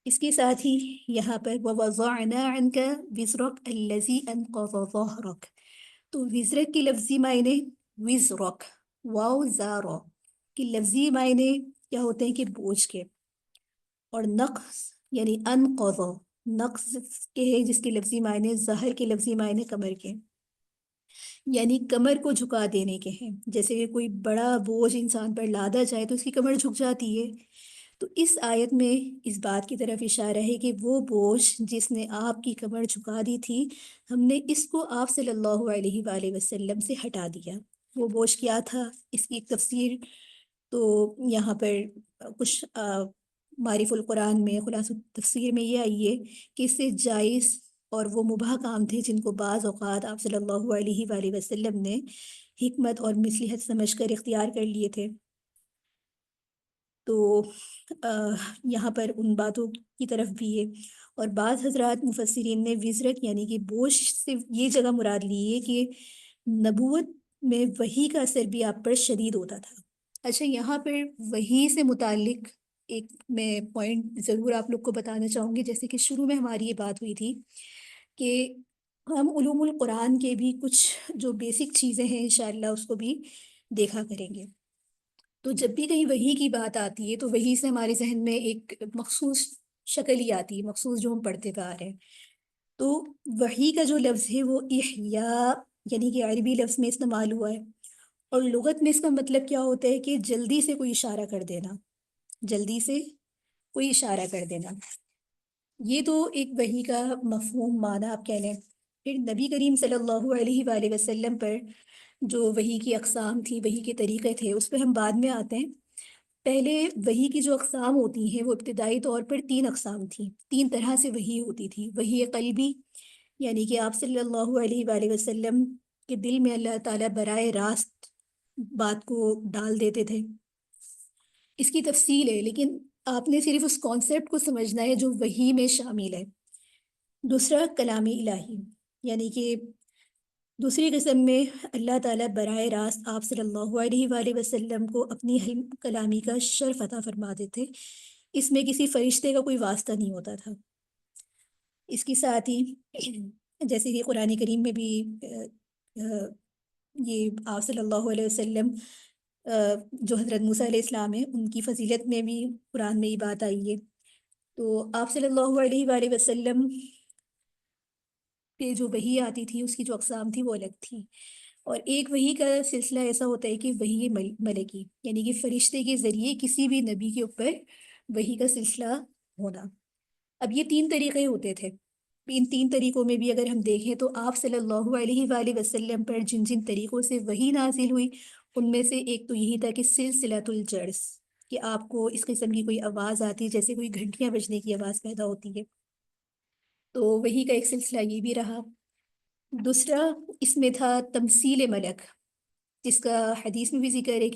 اس کے ساتھ ہی یہاں پر وَوَضَعْنَا عَنْكَ وِزْرَكَ الَّذِي أَنْقَضَ ظَهْرَكَ، تو وزرک کی لفظی معنی وزرک واو زارو کی لفظی معنی کیا ہوتے ہیں کہ بوجھ کے، اور نقص یعنی انقض نقص کے ہے جس کے لفظی معنی ظہر کے لفظی معنی کمر کے، یعنی کمر کو جھکا دینے کے ہیں۔ جیسے کہ کوئی بڑا بوجھ انسان پر لادا جائے تو اس کی کمر جھک جاتی ہے، تو اس آیت میں اس بات کی طرف اشارہ ہے کہ وہ بوجھ جس نے آپ کی کمر جھکا دی تھی، ہم نے اس کو آپ صلی اللہ علیہ وآلہ وسلم سے ہٹا دیا۔ وہ بوجھ کیا تھا، اس کی ایک تفسیر تو یہاں پر کچھ معرف القرآن میں خلاصہ تفسیر میں یہ آئی ہے کہ اس سے جائز اور وہ مباح کام تھے جن کو بعض اوقات آپ صلی اللہ علیہ وآلہ وسلم نے حکمت اور مصلحت سمجھ کر اختیار کر لیے تھے۔ تو یہاں پر ان باتوں کی طرف بھی ہے، اور بعض حضرات مفسرین نے وزرت یعنی کہ بوجھ سے یہ جگہ مراد لی ہے کہ نبوت میں وحی کا اثر بھی آپ پر شدید ہوتا تھا۔ اچھا، یہاں پر وحی سے متعلق ایک میں پوائنٹ ضرور آپ لوگ کو بتانا چاہوں گی، جیسے کہ شروع میں ہماری یہ بات ہوئی تھی کہ ہم علوم القرآن کے بھی کچھ جو بیسک چیزیں ہیں انشاءاللہ اس کو بھی دیکھا کریں گے۔ تو جب بھی کہیں وحی کی بات آتی ہے تو وحی سے ہمارے ذہن میں ایک مخصوص شکل ہی آتی ہے، مخصوص جو ہم پڑھتے آ رہے ہیں۔ تو وحی کا جو لفظ ہے وہ احیاء یعنی کہ عربی لفظ میں استعمال ہوا ہے، اور لغت میں اس کا مطلب کیا ہوتا ہے کہ جلدی سے کوئی اشارہ کر دینا، جلدی سے کوئی اشارہ کر دینا۔ یہ تو ایک وحی کا مفہوم معنی آپ کہہ لیں۔ پھر نبی کریم صلی اللہ علیہ وآلہ وسلم پر جو وحی کی اقسام تھی، وحی کے طریقے تھے، اس پہ ہم بعد میں آتے ہیں۔ پہلے وحی کی جو اقسام ہوتی ہیں وہ ابتدائی طور پر 3 اقسام تھیں، 3 طرح سے وحی ہوتی تھی۔ وحی قلبی یعنی کہ آپ صلی اللہ علیہ وآلہ وسلم کے دل میں اللہ تعالیٰ براہ راست بات کو ڈال دیتے تھے۔ اس کی تفصیل ہے، لیکن آپ نے صرف اس کانسیپٹ کو سمجھنا ہے جو وحی میں شامل ہے۔ دوسرا کلام الہی یعنی کہ دوسری قسم میں اللہ تعالیٰ براہ راست آپ صلی اللہ علیہ وآلہ وسلم کو اپنی کلامی کا شرف عطا فرما دیتے، اس میں کسی فرشتے کا کوئی واسطہ نہیں ہوتا تھا۔ اس کے ساتھ ہی جیسے کہ قرآن کریم میں بھی یہ آپ صلی اللہ علیہ وسلم جو حضرت موسیٰ علیہ السلام ہیں ان کی فضیلت میں بھی قرآن میں یہ بات آئی ہے۔ تو آپ صلی اللہ علیہ وآلہ وسلم پہ جو وحی آتی تھی اس کی جو اقسام تھی وہ الگ تھی، اور ایک وحی کا سلسلہ ایسا ہوتا ہے کہ وحی ملکی یعنی کہ فرشتے کے ذریعے کسی بھی نبی کے اوپر وحی کا سلسلہ ہونا۔ اب یہ 3 طریقے ہوتے تھے، ان 3 طریقوں میں بھی اگر ہم دیکھیں تو آپ صلی اللہ علیہ وآلہ وسلم پر جن جن طریقوں سے وحی نازل ہوئی ان میں سے ایک تو یہی تھا کہ سلسلۃ الجرس، کہ آپ کو اس قسم کی کوئی آواز آتی جیسے کوئی گھنٹیاں بجنے کی آواز پیدا ہوتی ہے، تو وحی کا ایک سلسلہ یہ بھی رہا۔ دوسرا اس میں تھا تمثیل ملک، جس کا حدیث میں بھی ذکر ہے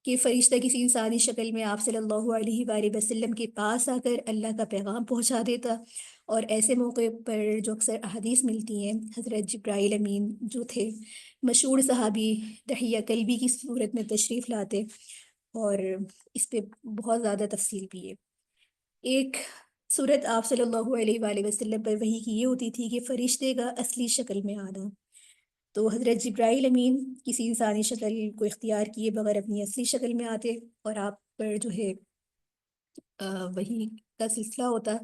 کہ فرشتہ کسی انسانی شکل میں آپ صلی اللہ علیہ وآلہ وسلم کے پاس آ کر اللہ کا پیغام پہنچا دیتا، اور ایسے موقع پر جو اکثر احادیث ملتی ہیں حضرت جبرائیل امین جو تھے مشہور صحابی دحیہ کلبی کی صورت میں تشریف لاتے، اور اس پہ بہت زیادہ تفصیل بھی ہے۔ ایک صورت آپ صلی اللہ علیہ وآلہ وسلم پر وحی کی یہ ہوتی تھی کہ فرشتے کا اصلی شکل میں آنا. تو حضرت جبرائیل امین کسی انسانی شکل کو اختیار کیے بغیر اپنی اصلی شکل میں آتے اور آپ پر جو ہے وحی کا سلسلہ ہوتا.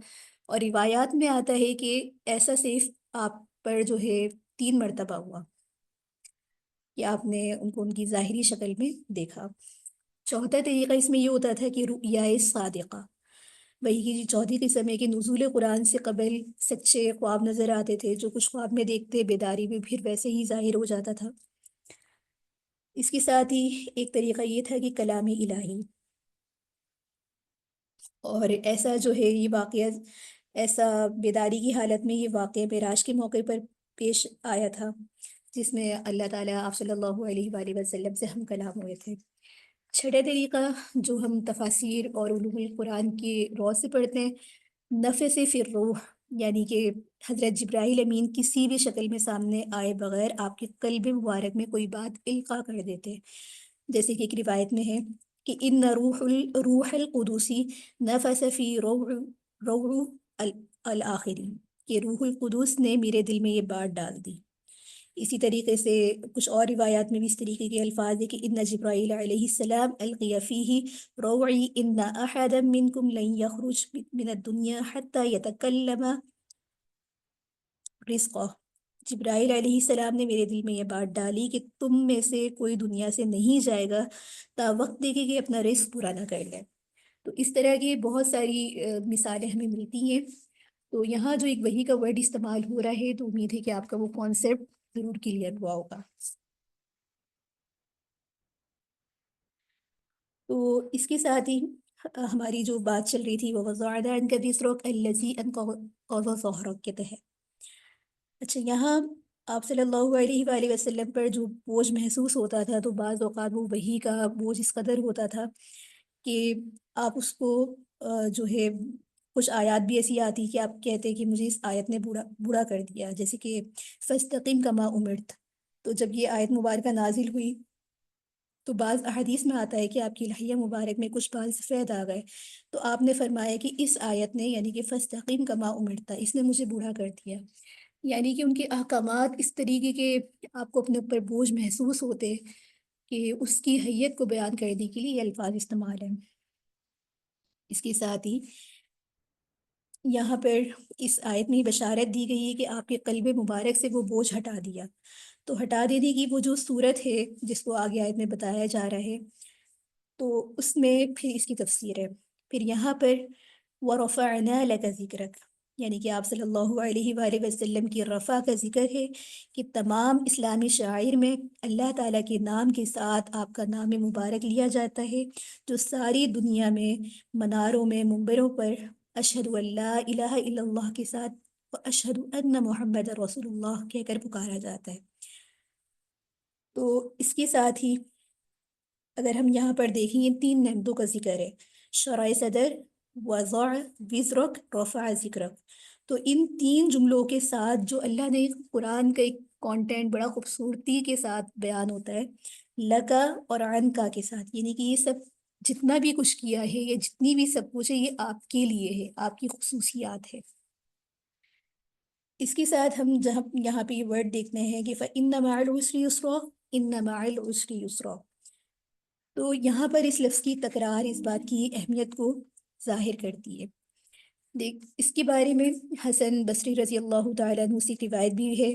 اور روایات میں آتا ہے کہ ایسا صرف آپ پر جو ہے 3 مرتبہ ہوا کہ آپ نے ان کو ان کی ظاہری شکل میں دیکھا. چوتھا طریقہ اس میں یہ ہوتا تھا کہ رؤیا صادقہ، وہی کی جو چوتھی قسم ہے کہ نزول قرآن سے قبل سچے خواب نظر آتے تھے، جو کچھ خواب میں دیکھتے بیداری میں پھر ویسے ہی ظاہر ہو جاتا تھا. اس کے ساتھ ہی ایک طریقہ یہ تھا کہ کلام الہی، اور ایسا جو ہے یہ واقعہ، ایسا بیداری کی حالت میں یہ واقعہ معراج کے موقع پر پیش آیا تھا، جس میں اللہ تعالیٰ آپ صلی اللہ علیہ وآلہ وسلم سے ہم کلام ہوئے تھے. چھٹا طریقہ جو ہم تفاسیر اور علوم القرآن کی رو سے پڑھتے ہیں، نفس فی الروح، یعنی کہ حضرت جبرائیل امین کسی بھی شکل میں سامنے آئے بغیر آپ کے قلب مبارک میں کوئی بات القاء کر دیتے. جیسے کہ ایک روایت میں ہے کہ ان روح القدوسی نفس فی روح الآخری، کہ روح القدس نے میرے دل میں یہ بات ڈال دی. اسی طریقے سے کچھ اور روایات میں بھی اس طریقے کے الفاظ ہیں کہ ان جبرائیل علیہ السلام القی فیہ روعی ان احدا منکم لن یخرج من الدنیا حتی یتکلم رزقہ. جبرائیل علیہ السلام نے میرے دل میں یہ بات ڈالی کہ تم میں سے کوئی دنیا سے نہیں جائے گا تا وقت دیکھے کہ اپنا رزق پورا نہ کر لے. تو اس طرح کی بہت ساری مثالیں ہمیں ملتی ہیں. تو یہاں جو ایک وحی کا ورڈ استعمال ہو رہا ہے، تو امید ہے کہ آپ کا وہ کانسیپٹ ضرور کلیئر ہوا ہوگا. تو اس کے ساتھ ہی ہماری جو بات چل رہی تھی وہ وضاعدہ ان کا وزرک الذی انقض ظہرک کے تحت. اچھا، یہاں آپ صلی اللہ علیہ وآلہ وسلم پر جو بوجھ محسوس ہوتا تھا، تو بعض اوقات وہ وحی کا بوجھ اس قدر ہوتا تھا کہ آپ اس کو جو ہے کچھ آیات بھی ایسی آتی کہ آپ کہتے کہ مجھے اس آیت نے بوڑھا کر دیا، جیسے کہ فاستقم کما امرت. تو جب یہ آیت مبارکہ نازل ہوئی تو بعض احادیث میں آتا ہے کہ آپ کی لحیہ مبارک میں کچھ بال سفید آ گئے، تو آپ نے فرمایا کہ اس آیت نے، یعنی کہ فاستقم کما امرتا، اس نے مجھے بوڑھا کر دیا. یعنی کہ ان کے احکامات اس طریقے کے آپ کو اپنے اوپر بوجھ محسوس ہوتے کہ اس کی حیت کو بیان کرنے کے لیے یہ الفاظ استعمال ہیں. اس کے ساتھ ہی یہاں پر اس آیت میں بشارت دی گئی ہے کہ آپ کے قلب مبارک سے وہ بوجھ ہٹا دیا. تو ہٹا دینے کی وہ جو صورت ہے جس کو آگے آیت میں بتایا جا رہا ہے، تو اس میں پھر اس کی تفسیر ہے. پھر یہاں پر وَرَفَعْنَا لَكَ ذِكْرَكَ، یعنی کہ آپ صلی اللہ علیہ وآلہ وسلم کی رفع کا ذکر ہے کہ تمام اسلامی شاعر میں اللہ تعالیٰ کے نام کے ساتھ آپ کا نام مبارک لیا جاتا ہے، جو ساری دنیا میں مناروں میں منبروں پر اشہد ان لا الہ الا اللہ کے ساتھ اشہد ان محمد رسول اللہ کہہ کر پکارا جاتا ہے. تو اس کے ساتھ ہی اگر ہم یہاں پر دیکھیں، یہ 3 نعمتوں کا ذکر ہے: شرع صدر، وضع وزرک، رفع ذکرک. تو ان 3 جملوں کے ساتھ جو اللہ نے قرآن کا ایک کانٹینٹ بڑا خوبصورتی کے ساتھ بیان ہوتا ہے، لکا اور عنکا کے ساتھ، یعنی کہ یہ سب جتنا بھی کچھ کیا ہے، یہ جتنی بھی سب کچھ ہے، یہ آپ کے لیے ہے، آپ کی خصوصیات ہے. اس کے ساتھ ہم جہاں یہاں پہ یہ ورڈ دیکھتے ہیں کہ فَإِنَّ مَعَ الْعُسْرِ يُسْرًا، إِنَّ مَعَ الْعُسْرِ يُسْرًا. تو یہاں پر اس لفظ کی تکرار اس بات کی اہمیت کو ظاہر کرتی ہے. دیکھ، اس کے بارے میں حسن بصری رضی اللہ تعالیٰ عنہ سے روایت بھی ہے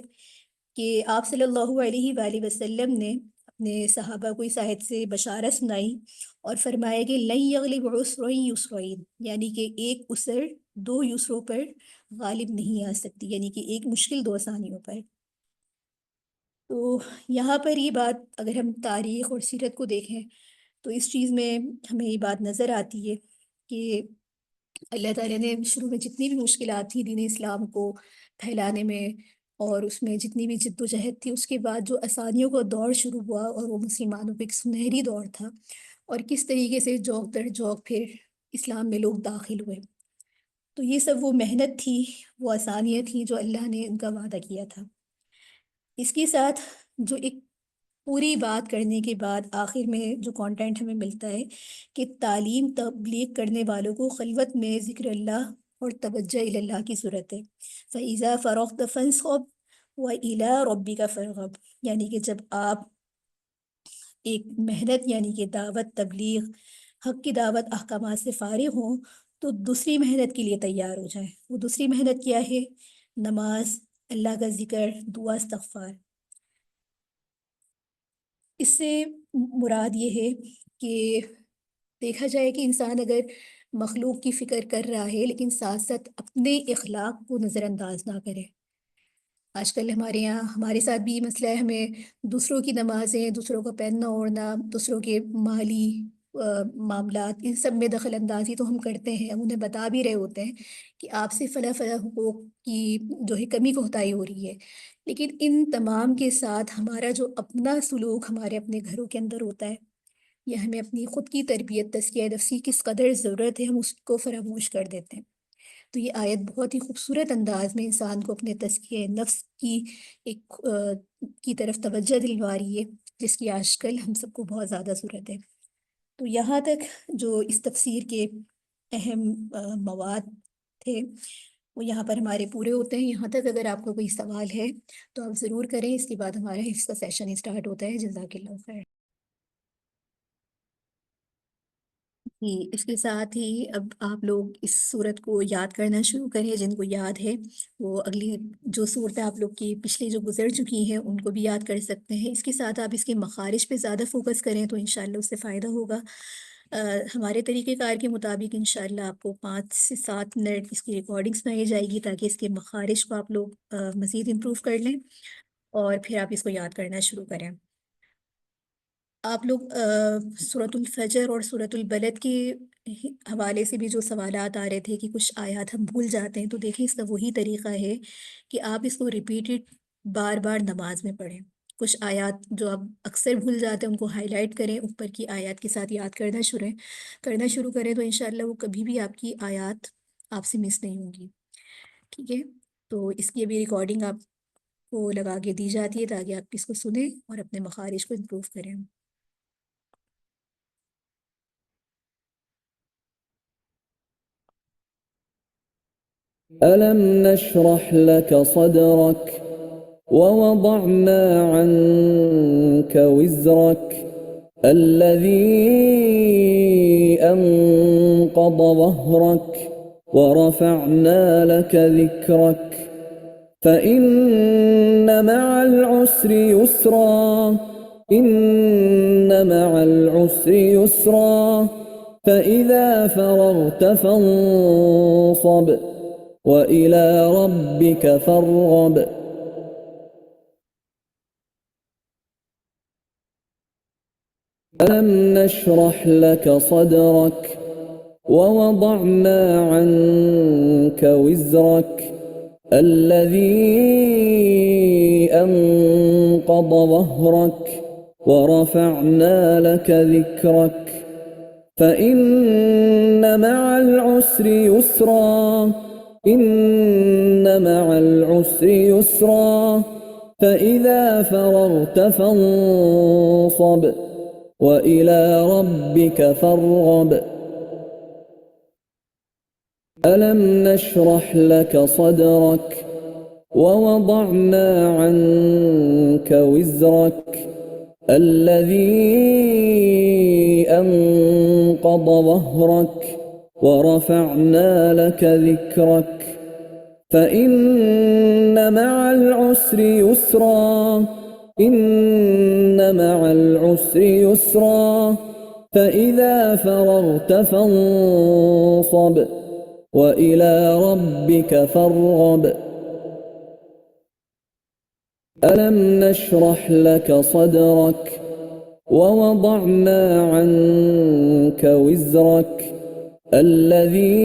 کہ آپ صلی اللہ علیہ وآلہ وسلم نے اپنے صحابہ کو اس آیت سے بشارت سنائی اور فرمایا کہ لن یغلب عسرین یسرین، یعنی کہ ایک عسر 2 یسروں پر غالب نہیں آ سکتی، یعنی کہ ایک مشکل 2 آسانیوں پر. تو یہاں پر یہ بات اگر ہم تاریخ اور سیرت کو دیکھیں تو اس چیز میں ہمیں یہ بات نظر آتی ہے کہ اللہ تعالیٰ نے شروع میں جتنی بھی مشکلات تھیں دین اسلام کو پھیلانے میں، اور اس میں جتنی بھی جد و جہد تھی، اس کے بعد جو آسانیوں کا دور شروع ہوا اور وہ مسلمانوں پہ ایک سنہری دور تھا، اور کس طریقے سے جوک در جوک پھر اسلام میں لوگ داخل ہوئے. تو یہ سب وہ محنت تھی، وہ آسانیاں تھیں جو اللہ نے ان کا وعدہ کیا تھا. اس کے ساتھ جو ایک پوری بات کرنے کے بعد آخر میں جو کانٹینٹ ہمیں ملتا ہے کہ تعلیم تبلیغ کرنے والوں کو خلوت میں ذکر اللہ اور توجہ اللہ کی صورت ہے۔ فَإِذَا فَرَغْتَ فَانْصَبْ وَإِلَىٰ رَبِّكَ فَارْغَب، یعنی کہ جب آپ ایک محنت یعنی کہ دعوت، تبلیغ، حق کی دعوت، احکامات سے فارغ ہوں تو دوسری محنت کے لیے تیار ہو جائیں۔ وہ دوسری محنت کیا ہے؟ نماز، اللہ کا ذکر، دعا، استغفار۔ اس سے مراد یہ ہے کہ دیکھا جائے کہ انسان اگر مخلوق کی فکر کر رہا ہے لیکن ساتھ ساتھ اپنے اخلاق کو نظر انداز نہ کرے۔ آج کل ہمارے یہاں ہمارے ساتھ بھی یہ مسئلہ ہے، ہمیں دوسروں کی نمازیں، دوسروں کا پہننا اوڑھنا، دوسروں کے مالی معاملات، ان سب میں دخل اندازی تو ہم کرتے ہیں، انہیں بتا بھی رہے ہوتے ہیں کہ آپ سے فلاں فلاں حقوق کی جو ہے کمی کوتاہی ہو رہی ہے، لیکن ان تمام کے ساتھ ہمارا جو اپنا سلوک ہمارے اپنے گھروں کے اندر ہوتا ہے، یا ہمیں اپنی خود کی تربیت، تزکیہ نفسی کس قدر ضرورت ہے، ہم اس کو فراموش کر دیتے ہیں۔ تو یہ آیت بہت ہی خوبصورت انداز میں انسان کو اپنے تزکیہ نفس کی ایک کی طرف توجہ دلوا رہی ہے، جس کی آج کل ہم سب کو بہت زیادہ ضرورت ہے۔ تو یہاں تک جو اس تفسیر کے اہم مواد تھے وہ یہاں پر ہمارے پورے ہوتے ہیں۔ یہاں تک اگر آپ کو کوئی سوال ہے تو آپ ضرور کریں، اس کے بعد ہمارا حفظ کا سیشن اسٹارٹ ہوتا ہے۔ جزاک اللہ خیر۔ جی، اس کے ساتھ ہی اب آپ لوگ اس صورت کو یاد کرنا شروع کریں، جن کو یاد ہے وہ اگلی جو صورتیں آپ لوگ کی پچھلی جو گزر چکی ہیں ان کو بھی یاد کر سکتے ہیں۔ اس کے ساتھ آپ اس کے مخارج پہ زیادہ فوکس کریں تو انشاءاللہ اس سے فائدہ ہوگا۔ ہمارے طریقہ کار کے مطابق انشاءاللہ آپ کو 5 سے 7 منٹ اس کی ریکارڈنگس بنائی جائے گی تاکہ اس کے مخارج کو آپ لوگ مزید امپروو کر لیں اور پھر آپ اس کو یاد کرنا شروع کریں۔ آپ لوگ سورۃ الفجر اور سورۃ البلد کے حوالے سے بھی جو سوالات آ رہے تھے کہ کچھ آیات ہم بھول جاتے ہیں، تو دیکھیں اس کا وہی طریقہ ہے کہ آپ اس کو ریپیٹڈ بار بار نماز میں پڑھیں۔ کچھ آیات جو آپ اکثر بھول جاتے ہیں ان کو ہائی لائٹ کریں، اوپر کی آیات کے ساتھ یاد کرنا شروع کریں، تو انشاءاللہ وہ کبھی بھی آپ کی آیات آپ سے مس نہیں ہوں گی۔ ٹھیک ہے، تو اس کی ابھی ریکارڈنگ آپ کو لگا کے دی جاتی ہے تاکہ آپ اس کو سنیں اور اپنے مخارج کو امپروو کریں۔ ألم نشرح لك صدرك ووضعنا عنك وزرك الذي أنقض ظهرك ورفعنا لك ذكرك فإن مع العسر يسرا إن مع العسر يسرا فإذا فرغت فانصب وإلى ربك فارغب ألم نشرح لك صدرك ووضعنا عنك وزرك الذي أنقض ظهرك ورفعنا لك ذكرك فإن مع العسر يسرا إن مع العسر يسرا فإذا فرغت فانصب وإلى ربك فارغب ألم نشرح لك صدرك ووضعنا عنك وزرك الذي أنقض ظهرك ورفعنا لك ذكرك فإن مع العسر يسرا إن مع العسر يسرا فإذا فرغت فانصب وإلى ربك فارغب ألم نشرح لك صدرك ووضعنا عنك وزرك الذي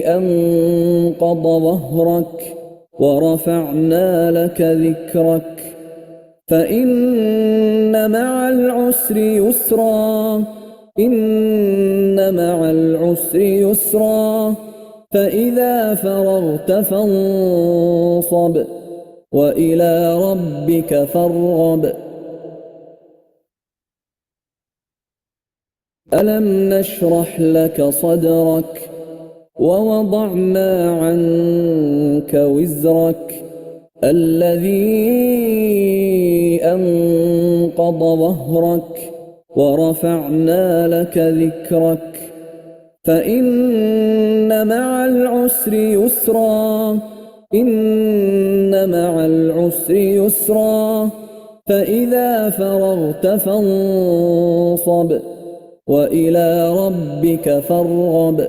أنقض ظهرك ورفعنا لك ذكرك فإن مع العسر يسرا إن مع العسر يسرا فإذا فرغت فانصب وإلى ربك فارغب ألم نشرح لك صدرك ووضعنا عنك وزرك الذي أنقض ظهرك ورفعنا لك ذكرك فإن مع العسر يسرا إن مع العسر يسرا فإذا فرغت فانصب وإلى ربك فارغب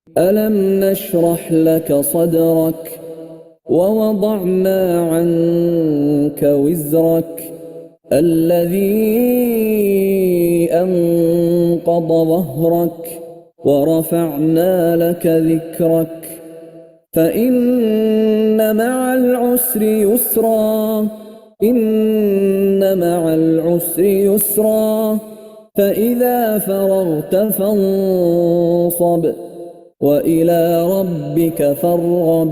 ألم نشرح لك صدرك ووضعنا عنك وزرك الذي أنقض ظهرك ورفعنا لك ذكرك فإن مع العسر يسرا إن مع العسر يسرا فإذا فرغت فانصب وإلى ربك فارغب.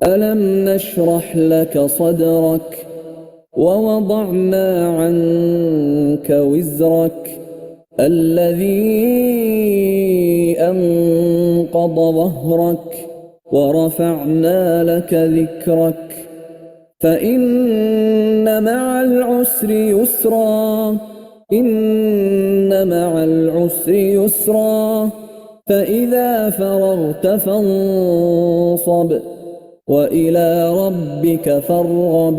ألم نشرح لك صدرك ووضعنا عنك وزرك الذي أنقض ظهرك ورفعنا لك ذكرك فإن مع العسر يسرا إن مع العسر يسرا فإذا فرغت فانصب وإلى ربك فارغب.